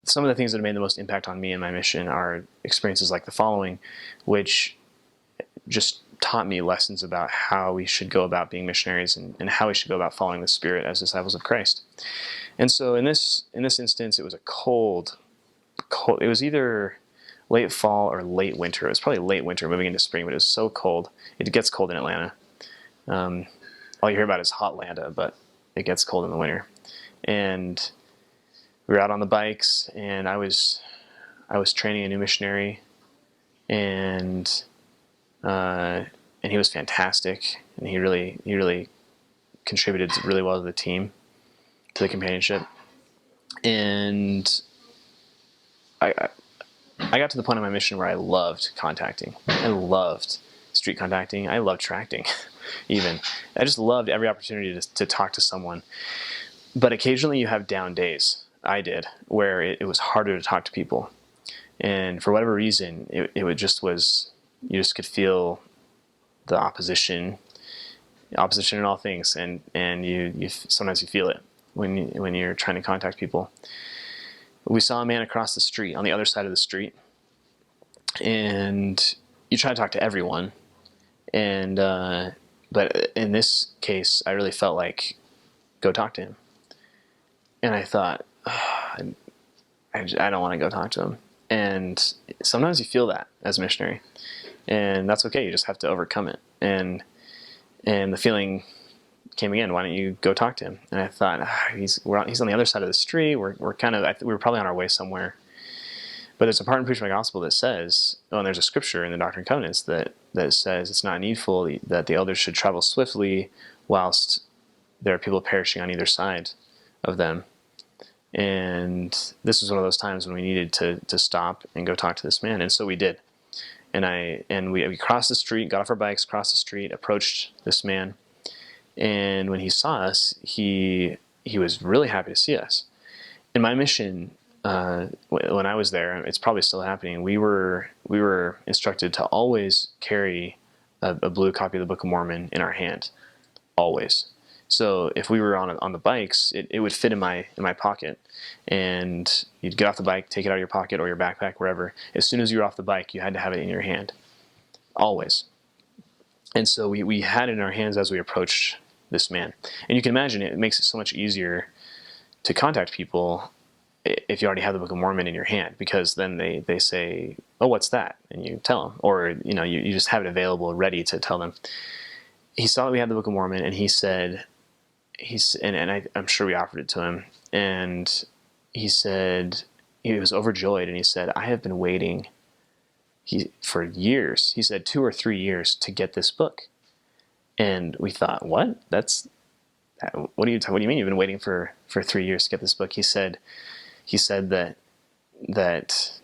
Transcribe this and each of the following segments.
some of the things that have made the most impact on me and my mission are experiences like the following, which just taught me lessons about how we should go about being missionaries and how we should go about following the Spirit as disciples of Christ. And so in this instance, it was a cold. It was either late fall or late winter. It was probably late winter moving into spring, but it was so cold. It gets cold in Atlanta. All you hear about is Hotlanta, but it gets cold in the winter. And we were out on the bikes, and I was training a new missionary, and he was fantastic, and he really contributed really well to the team, to the companionship. And I got to the point of my mission where I loved contacting. I loved street contacting. I loved tracting, even. I just loved every opportunity to talk to someone. But occasionally you have down days. I did, where it was harder to talk to people. And for whatever reason, you just could feel the opposition in all things. And you sometimes you feel it when you're trying to contact people. We saw a man across the street, on the other side of the street, and you try to talk to everyone, but in this case, I really felt like, go talk to him. And I thought, I don't want to go talk to him. And sometimes you feel that as a missionary, and that's okay. You just have to overcome it. And the feeling came again. Why don't you go talk to him? And I thought, he's on the other side of the street. We were probably on our way somewhere. But there's a part in Preach My Gospel that says, and there's a scripture in the Doctrine and Covenants that says it's not needful that the elders should travel swiftly whilst there are people perishing on either side of them. And this was one of those times when we needed to stop and go talk to this man. And so we did. And we crossed the street, got off our bikes, crossed the street, approached this man. And when he saw us, he was really happy to see us. In my mission, when I was there, it's probably still happening. We were instructed to always carry a blue copy of the Book of Mormon in our hand, always. So if we were on the bikes, it would fit in my pocket, and you'd get off the bike, take it out of your pocket or your backpack, wherever. As soon as you were off the bike, you had to have it in your hand, always. And so we had it in our hands as we approached this man. And you can imagine it makes it so much easier to contact people if you already have the Book of Mormon in your hand, because then they say, oh, what's that? And you tell them, or you just have it available, ready to tell them. He saw that we had the Book of Mormon, and he said, I'm sure we offered it to him, and he said, he was overjoyed, and he said, I have been waiting for years. He said 2 or 3 years to get this book. And we thought, what? What do you mean you've been waiting for 3 years to get this book? He said that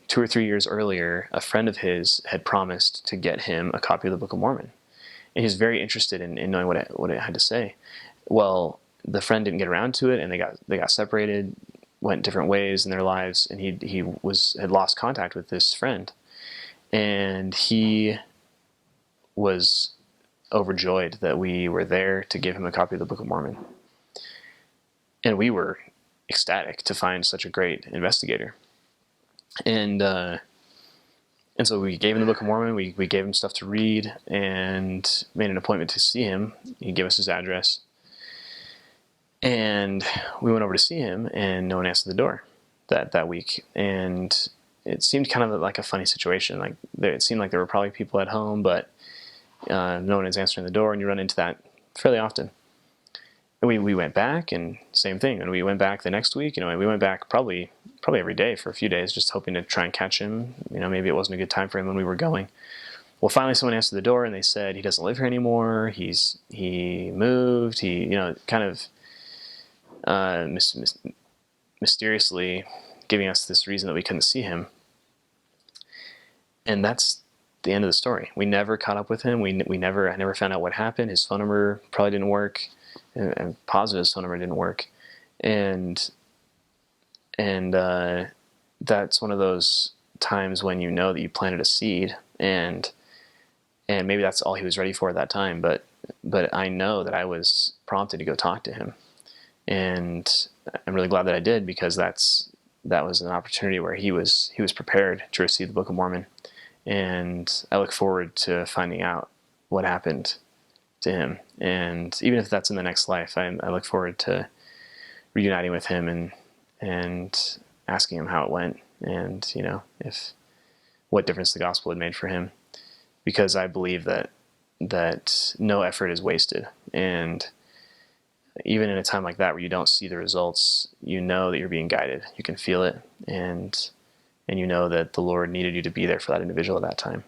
2 or 3 years earlier, a friend of his had promised to get him a copy of the Book of Mormon. And he was very interested in knowing what it had to say. Well, the friend didn't get around to it, and they got separated, went different ways in their lives, and he had lost contact with this friend. And he was overjoyed that we were there to give him a copy of the Book of Mormon. And we were ecstatic to find such a great investigator. And so we gave him the Book of Mormon, we gave him stuff to read, and made an appointment to see him. He gave us his address. And we went over to see him, and no one answered the door that week. And it seemed kind of like a funny situation. Like it seemed like there were probably people at home, but no one is answering the door, and you run into that fairly often. And we went back, and same thing. And we went back the next week. We went back probably every day for a few days, just hoping to try and catch him. Maybe it wasn't a good time for him when we were going. Well, finally someone answered the door, and they said he doesn't live here anymore. He moved. He kind of mysteriously giving us this reason that we couldn't see him. And that's the end of the story. We never caught up with him. I never found out what happened. His phone number probably didn't work. I'm positive his phone number didn't work. And that's one of those times when you know that you planted a seed, and maybe that's all he was ready for at that time. But I know that I was prompted to go talk to him, and I'm really glad that I did, because that's that was an opportunity where he was prepared to receive the Book of Mormon. And I look forward to finding out what happened to him. And even if that's in the next life, I look forward to reuniting with him and asking him how it went, and if what difference the gospel had made for him, because I believe that no effort is wasted. And even in a time like that where you don't see the results, you know that you're being guided. You can feel it, and you know that the Lord needed you to be there for that individual at that time.